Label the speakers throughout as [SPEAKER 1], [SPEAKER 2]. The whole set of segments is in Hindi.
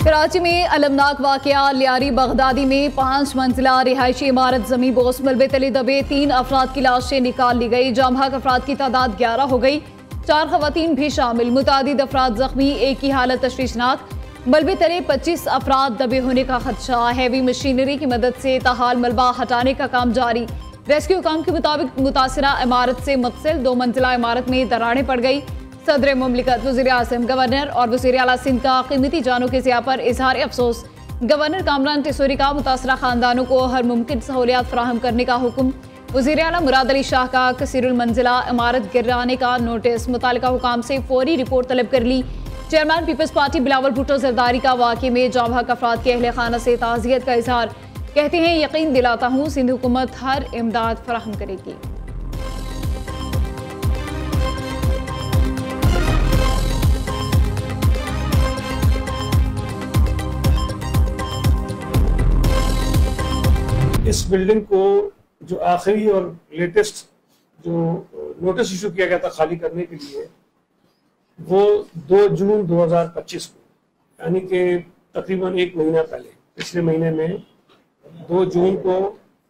[SPEAKER 1] कराची में अलमनाक वाकया। लियारी बगदादी में 5 मंजिला रिहायशी इमारत जमीन बोस मलबे तले दबे 3 अफराद की लाशें निकाल ली गई। जाम हक अफराद की तादाद 11 हो गई, 4 खवातीन भी शामिल। मुतादिद अफराद जख्मी, एक की हालत तशवीशनाक। मलबे तले 25 अफराद दबे होने का खदशा। हैवी मशीनरी की मदद से ताहाल मलबा हटाने का काम जारी। रेस्क्यू काम के मुताबिक मुतासिरा इमारत से मुतसिल 2 मंजिला इमारत में दरारें पड़ गई। सदर मुमलिकत, वज़ीर आज़म, गवर्नर और वज़ीर आला सिंध का कीमती जानों के ज़िया पर इजहार अफसोस। गवर्नर कामरान टिसोरी का मुतासरा खानदानों को हर मुमकिन सहूलियात फराहम करने का हुक्म। वज़ीर आला मुराद अली शाह का कसीरुल मंजिला इमारत गिराने का नोटिस। मुतालिका हुकाम से फौरी रिपोर्ट तलब कर ली। चेयरमैन पीपल्स पार्टी बिलावल भुट्टो जरदारी का वाक़े में जाम हक अफराद के अहले खाना से ताज़ियत का इजहार। कहते हैं, यकीन दिलाता हूँ सिंध हुकूमत हर इमदाद फराहम करेगी।
[SPEAKER 2] इस बिल्डिंग को जो आखिरी और लेटेस्ट जो नोटिस इशू किया गया था खाली करने के लिए, वो 2 जून 2025 को, यानी कि तकरीबन 1 महीना पहले, पिछले महीने में 2 जून को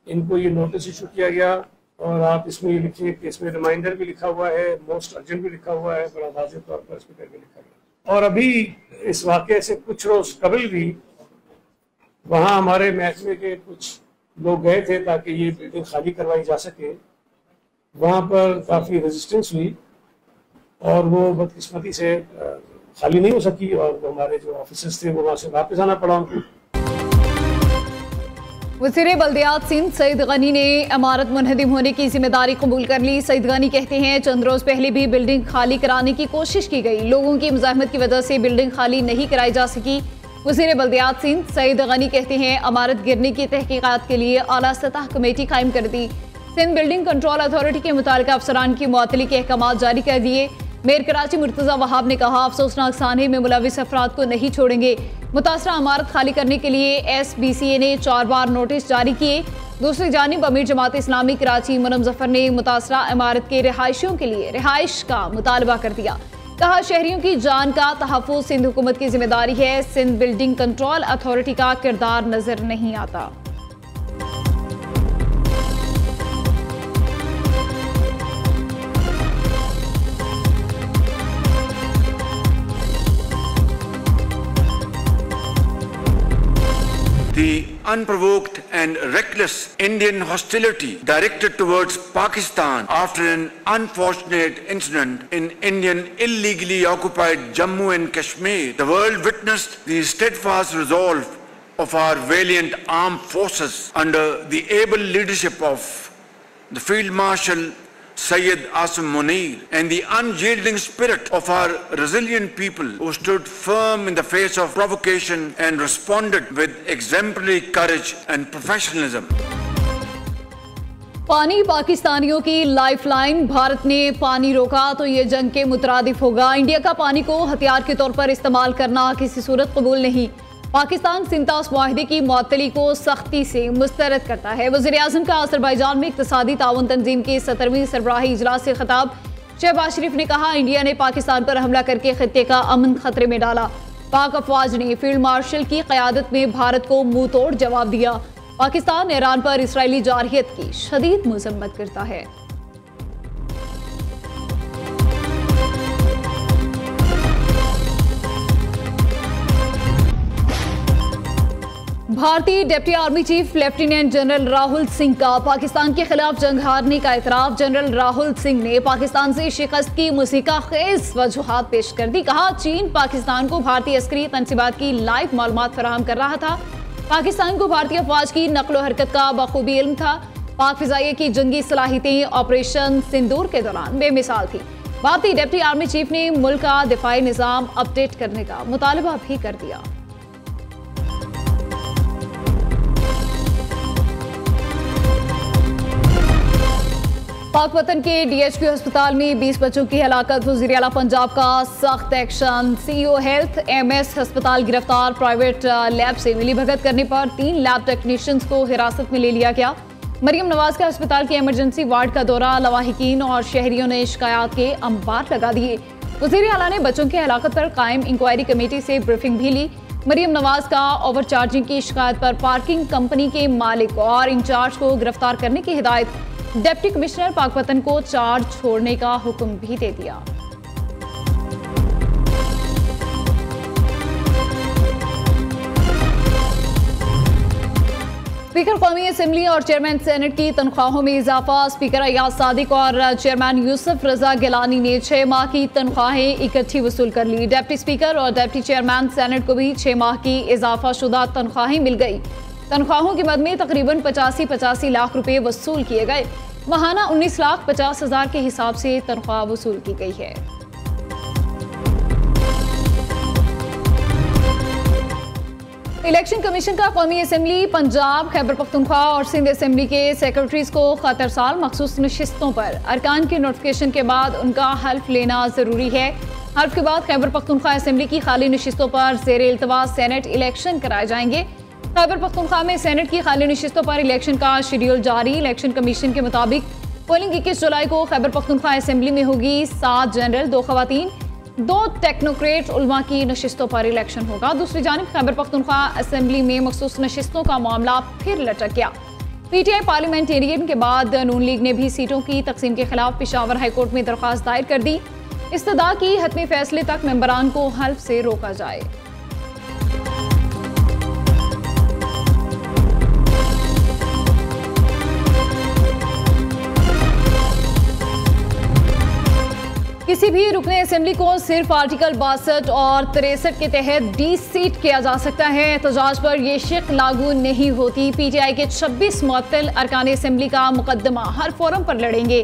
[SPEAKER 2] इनको ये नोटिस इशू किया गया। और आप इसमें ये लिखिए कि इसमें रिमाइंडर भी लिखा हुआ है, मोस्ट अर्जेंट भी लिखा हुआ है, बड़ा वाज़ेह तौर पर इसमें करके लिखा गया। और अभी इस वाक़े से कुछ रोज कबल भी वहाँ हमारे महकमे के कुछ लोग गए थे ताकि ये बिल्डिंग खाली करवाई जा सके। वहाँ पर काफ़ी रेजिस्टेंस हुई और वो बदकिस्मती से खाली नहीं हो सकी और हमारे जो ऑफिसर्स थे वो वहाँ से वापस आना पड़ा उनको।
[SPEAKER 1] वज़ीर बल्दियात सिंध सईद गनी ने इमारत मुनहदिम होने की जिम्मेदारी कबूल कर ली। सईद गनी कहते हैं, चंद रोज पहले भी बिल्डिंग खाली कराने की कोशिश की गई, लोगों की मुज़ाहमत की वजह से बिल्डिंग खाली नहीं कराई जा सकी। वज़ीर बल्दियात सिंध सईद गनी कहते हैं, इमारत गिरने की तहकीकात के लिए आला सतह कमेटी कायम कर दी। सिंध बिल्डिंग कंट्रोल अथॉरिटी के मुतालिका अफसरान की मुअत्तली के अहकाम जारी कर दिए। मेयर कराची मुर्तज़ा वहाब ने कहा, अफसोसनाक सानहे में मुलविस अफराद को नहीं छोड़ेंगे। मुतासरा इमारत खाली करने के लिए SBCA ने 4 बार नोटिस जारी किए। दूसरी जानिब अमीर जमात इस्लामी कराची मुनम जफर ने मुतासरा इमारत के रिहायशियों के लिए रिहाइश का मुतालबा कर दिया। कहा, शहरियों की जान का तहफ़्फ़ुज़ सिंध हुकूमत की जिम्मेदारी है। सिंध बिल्डिंग कंट्रोल अथॉरिटी का किरदार नजर नहीं आता।
[SPEAKER 3] The unprovoked and reckless Indian hostility directed towards Pakistan after an unfortunate incident in Indian illegally occupied Jammu and Kashmir, the world witnessed the steadfast resolve of our valiant armed forces under the able leadership of the Field Marshal Sayyid Asim Munir and the unyielding spirit of our resilient people who stood firm in the face of provocation and responded with exemplary courage and professionalism.
[SPEAKER 1] पानी पाकिस्तानियों की लाइफलाइन। भारत ने पानी रोका तो ये जंग के मुतरादिफ होगा। इंडिया का पानी को हथियार के तौर पर इस्तेमाल करना किसी सूरत कबूल नहीं। पाकिस्तान सिंतास मुआहदे की मुअत्तली को सख्ती से मुस्तरद करता है। वज़ीर आज़म का अज़रबैजान में इक़्तिसादी ताउन तंजीम की 17वीं सरबराही इजलास से खिताब। शहबाज शरीफ ने कहा, इंडिया ने पाकिस्तान पर हमला करके खित्ते का अमन खतरे में डाला। पाक अफवाज ने फील्ड मार्शल की क़यादत में भारत को मुंह तोड़ जवाब दिया। पाकिस्तान ईरान पर इसराइली जारहियत की शदीद मज़म्मत करता है। भारतीय deputy army chief lieutenant general Rahul Singh का पाकिस्तान के खिलाफ जंग हारने का इतराफ। जनरल राहुल सिंह ने पाकिस्तान से शिकस्त की मुसीका खेज वजूहात पेश कर दी। कहा, चीन पाकिस्तान को भारतीय अस्करी तनसीबात की लाइव मालूमात फराहम कर रहा था। पाकिस्तान को भारतीय अफवाज की नकलो हरकत का बखूबी इल्म था। पाक फिजाइया की जंगी सलाहियतें ऑपरेशन सिंदूर के दौरान बेमिसाल थी। भारतीय डिप्टी आर्मी चीफ ने मुल्क का दिफाई निज़ाम अपडेट करने का मुतालबा भी कर दिया। पाक वतन के DHQ अस्पताल में 20 बच्चों की हलाकत। वज़ीर आला पंजाब का सख्त एक्शन। CEO हेल्थ MS अस्पताल गिरफ्तार। प्राइवेट लैब से मिली भगत करने पर 3 लैब टेक्नीशियंस को हिरासत में ले लिया गया। मरियम नवाज के अस्पताल के इमरजेंसी वार्ड का दौरा। लवाहिकीन और शहरियों ने शिकायत के अंबार लगा दिए। वज़ीर आला ने बच्चों की हलाकत पर कायम इंक्वायरी कमेटी से ब्रीफिंग भी ली। मरियम नवाज का ओवरचार्जिंग की शिकायत पर पार्किंग कंपनी के मालिक और इंचार्ज को गिरफ्तार करने की हिदायत। डिप्टी कमिश्नर पाकपतन को चार्ज छोड़ने का हुक्म भी दे दिया। स्पीकर कौमी असेंबली और चेयरमैन सेनेट की तनख्वाहों में इजाफा। स्पीकर अयाज सादिक और चेयरमैन यूसुफ रजा गिलानी ने 6 माह की तनख्वाहें इकट्ठी वसूल कर ली। डिप्टी स्पीकर और डिप्टी चेयरमैन सेनेट को भी 6 माह की इजाफा शुदा तनख्वाहें मिल गई। तनख्वाहों की मद में तकरीबन 85 लाख रुपए वसूल किए गए। माहाना 19,50,000 के हिसाब से तनख्वाह वसूल की गई है। इलेक्शन कमीशन का कौमी असेंबली, पंजाब, खैबर पख्तूनख्वा और सिंध असेंबली के सेक्रेटरीज को खतर साल मखसूस नशिस्तों पर अरकान के नोटिफिकेशन के बाद उनका हल्फ लेना जरूरी है। हल्फ के बाद खैबर पख्तूनख्वा असेंबली की खाली नशिस्तों पर ज़ेर इल्तवा सेनेट इलेक्शन कराए जाएंगे। खैबर पख्तूनख्वा में सेनेट की खाली नशिस्तों पर इलेक्शन का शेड्यूल जारी। इलेक्शन कमीशन के मुताबिक पोलिंग 21 जुलाई को खैबर पख्तूनख्वा असेंबली में होगी। 7 जनरल, 2 खवातीन, 2 टेक्नोक्रेट उलमा की नशिस्तों पर इलेक्शन होगा। दूसरी जानिब खैबर पख्तूनख्वा असेंबली में मखसूस नशिस्तों का मामला फिर लटक गया। पीटीआई पार्लियामेंटेरियन के बाद नून लीग ने भी सीटों की तकसीम के खिलाफ पेशावर हाईकोर्ट में दरख्वास्त दायर कर दी। इस्तदा की हतमी फैसले तक मेंबरान को हल्फ से रोका जाए। किसी भी रुकने असेंबली को सिर्फ आर्टिकल 62 और 63 के तहत डिसीट किया जा सकता है। एहतजाज पर यह शिक लागू नहीं होती। पीटीआई के 26 मुअत्तल अरकान असेंबली का मुकदमा हर फोरम पर लड़ेंगे।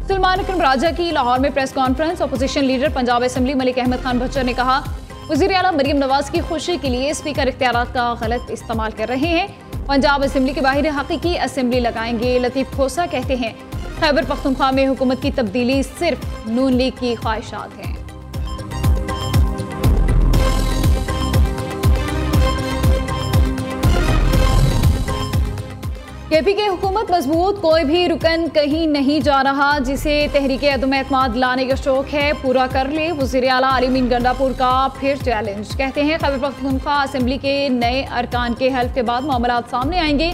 [SPEAKER 1] सलमान अकरम राजा की लाहौर में press conference. Opposition leader Punjab assembly Malik Ahmad Khan Bhachar ने कहा, वज़ीर आला मरियम नवाज की खुशी के लिए स्पीकर इख्तियारात का गलत इस्तेमाल कर रहे हैं। पंजाब असेंबली के बाहर हकीकी असेंबली लगाएंगे। लतीफ खोसा कहते हैं, खैबर पख्तूनख्वा में हुकूमत की तब्दीली सिर्फ नून लीग की ख्वाहिशात हैं। केपी की हुकूमत मजबूत, कोई भी रुकन कहीं नहीं जा रहा। जिसे तहरीके अदम एतमाद लाने का शौक है पूरा कर ले। वज़ीर आला अली मीन गंडापुर का फिर चैलेंज। कहते हैं, खैबर पख्तूनख्वा असेंबली के नए अरकान के हल्फ के बाद मामलात सामने आएंगे।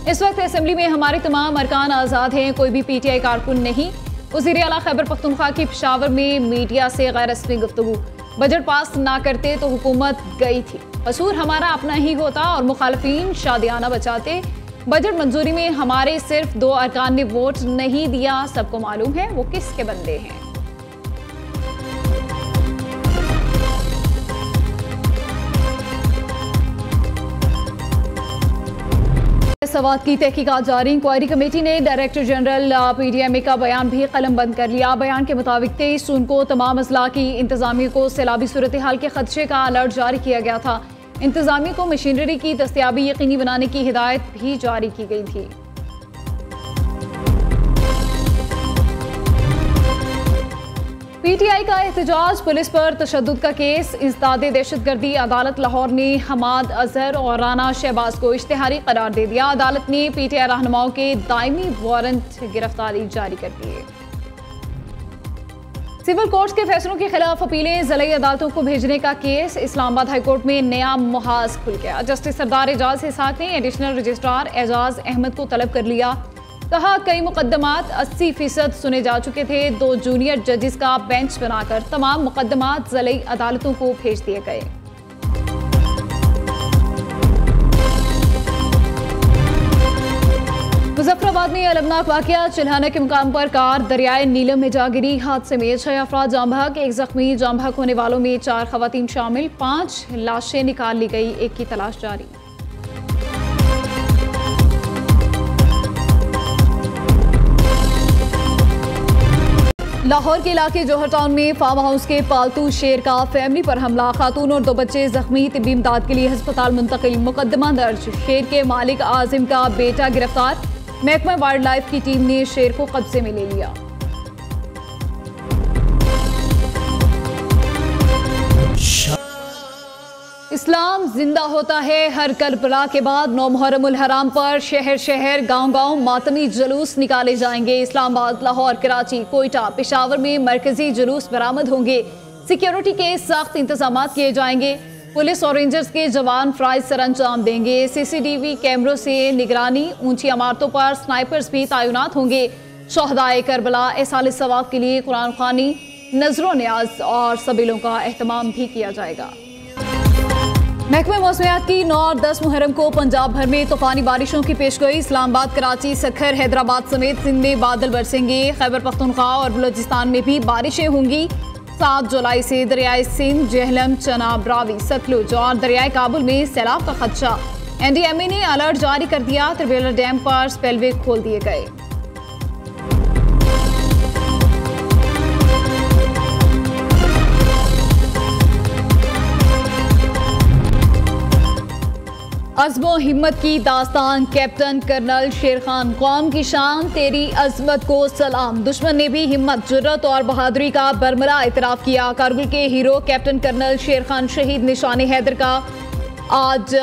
[SPEAKER 1] इस वक्त असेंबली में हमारे तमाम अरकान आज़ाद हैं, कोई भी पीटीआई कारकुन नहीं। वज़ीर आला खैबर पख्तूनख्वा की पेशावर में मीडिया से गैर रस्मी गुफ्तगू। बजट पास ना करते तो हुकूमत गई थी, कसूर हमारा अपना ही होता और मुखालफीन शादियाना बचाते। बजट मंजूरी में हमारे सिर्फ 2 अरकान ने वोट नहीं दिया। सबको मालूम है वो किसके बंदे हैं। सवात की तहकीकात जारी। इंक्वायरी कमेटी ने डायरेक्टर जनरल पीडीएमए का बयान भी कलम बंद कर लिया। बयान के मुताबिक 23 जून को तमाम अजला की इंतजामिया को सैलाबी सूरत हाल के खदशे का अलर्ट जारी किया गया था। इंतजामिया को मशीनरी की दस्तयाबी यकीनी बनाने की हिदायत भी जारी की गई थी। पीटीआई का एहतजाज, पुलिस पर तशद्दुद का केस। इंसदादे दहशतगर्दी। अदालत लाहौर ने हमाद अजहर और राना शहबाज को इश्तिहारी करार दे दिया। अदालत ने पीटीआई रहनुमाओं के दायमी वारंट गिरफ्तारी जारी कर दिए। सिविल कोर्ट्स के फैसलों के खिलाफ अपीलें, ज़िला अदालतों को भेजने का केस। इस्लामाबाद हाईकोर्ट में नया मुहाज खुल गया। जस्टिस सरदार एजाज इसाक ने एडिशनल रजिस्ट्रार एजाज अहमद को तलब कर लिया। कहा, कई मुकदमात 80% सुने जा चुके थे। 2 जूनियर जजेस का बेंच बनाकर तमाम मुकदमात ज़िला अदालतों को भेज दिए गए। मुजफ्फराबाद में अलमनाक वाकया। चिल्हाना के मुकाम पर कार दरियाए नीलम में जा गिरी। हादसे में 6 अफराद जाम बहक, 1 जख्मी। जाम बहक होने वालों में 4 खवातीन शामिल। 5 लाशें निकाल ली गई, 1 की तलाश जारी। लाहौर के इलाके जौहर टाउन में फार्म हाउस के पालतू शेर का फैमिली पर हमला। खातून और 2 बच्चे जख्मी, तिब्बी इमदाद के लिए अस्पताल मुंतकिल। मुकदमा दर्ज। शेर के मालिक आजिम का बेटा गिरफ्तार। महकमा वाइल्ड लाइफ की टीम ने शेर को कब्जे में ले लिया। इस्लाम जिंदा होता है। हर करबला के बाद 9 मुहर्रमुल हराम पर शहर शहर गांव-गांव मातमी जुलूस निकाले जाएंगे। इस्लामाबाद, लाहौर, कराची, कोयटा, पेशावर में मरकजी जुलूस बरामद होंगे। सिक्योरिटी के सख्त इंतजाम किए जाएंगे। पुलिस और रेंजर्स के जवान फ्राइज सर अंजाम देंगे। सीसीटीवी कैमरों से निगरानी, ऊंची इमारतों पर स्नाइपर्स भी तैनात होंगे। शहदाए करबला एहसाल सवाब के लिए कुरान ख़वानी, नजरों न्याज और सबीलों का एहतमाम भी किया जाएगा। महकमे मौसमियात की 9 और 10 मुहर्रम को पंजाब भर में तूफानी बारिशों की पेशगोई। इस्लामाबाद, कराची, सखर, हैदराबाद समेत सिंध में बादल बरसेंगे। खैबर पख्तूनख्वा और बलूचिस्तान में भी बारिशें होंगी। 7 जुलाई से दरियाए सिंध, जेहलम, चनाब, रावी, सतलुज और दरियाए काबुल में सैलाब का खदशा। NDMA ने अलर्ट जारी कर दिया। त्रिबेला डैम पर स्पेलवे खोल दिए गए। अज़्मो हिम्मत की दास्तान, कैप्टन कर्नल शेर खान। कौम की शान, तेरी अज़मत को सलाम। दुश्मन ने भी हिम्मत, जुर्रत और बहादुरी का बरमला इतराफ़ किया। कारगिल के hero captain colonel Sher Khan शहीद। निशाने हैदर का आज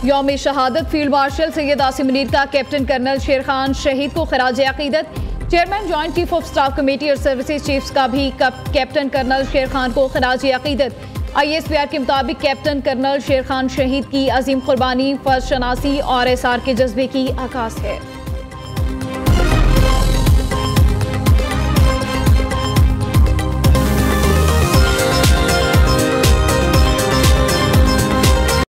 [SPEAKER 1] यौम शहादत। फील्ड मार्शल सैयद आसिम मुनीर का कैप्टन कर्नल शेर खान शहीद को खराज अक़ीदत। Chairman joint chief of staff committee और सर्विसेज चीफ्स का भी कैप्टन कर्नल शेर खान को खराज अक़ीदत। ISPR के मुताबिक कैप्टन कर्नल शेर खान शहीद की अजीम कुर्बानी, फर्ज शनासी और एसार के जज्बे की अक्कास है।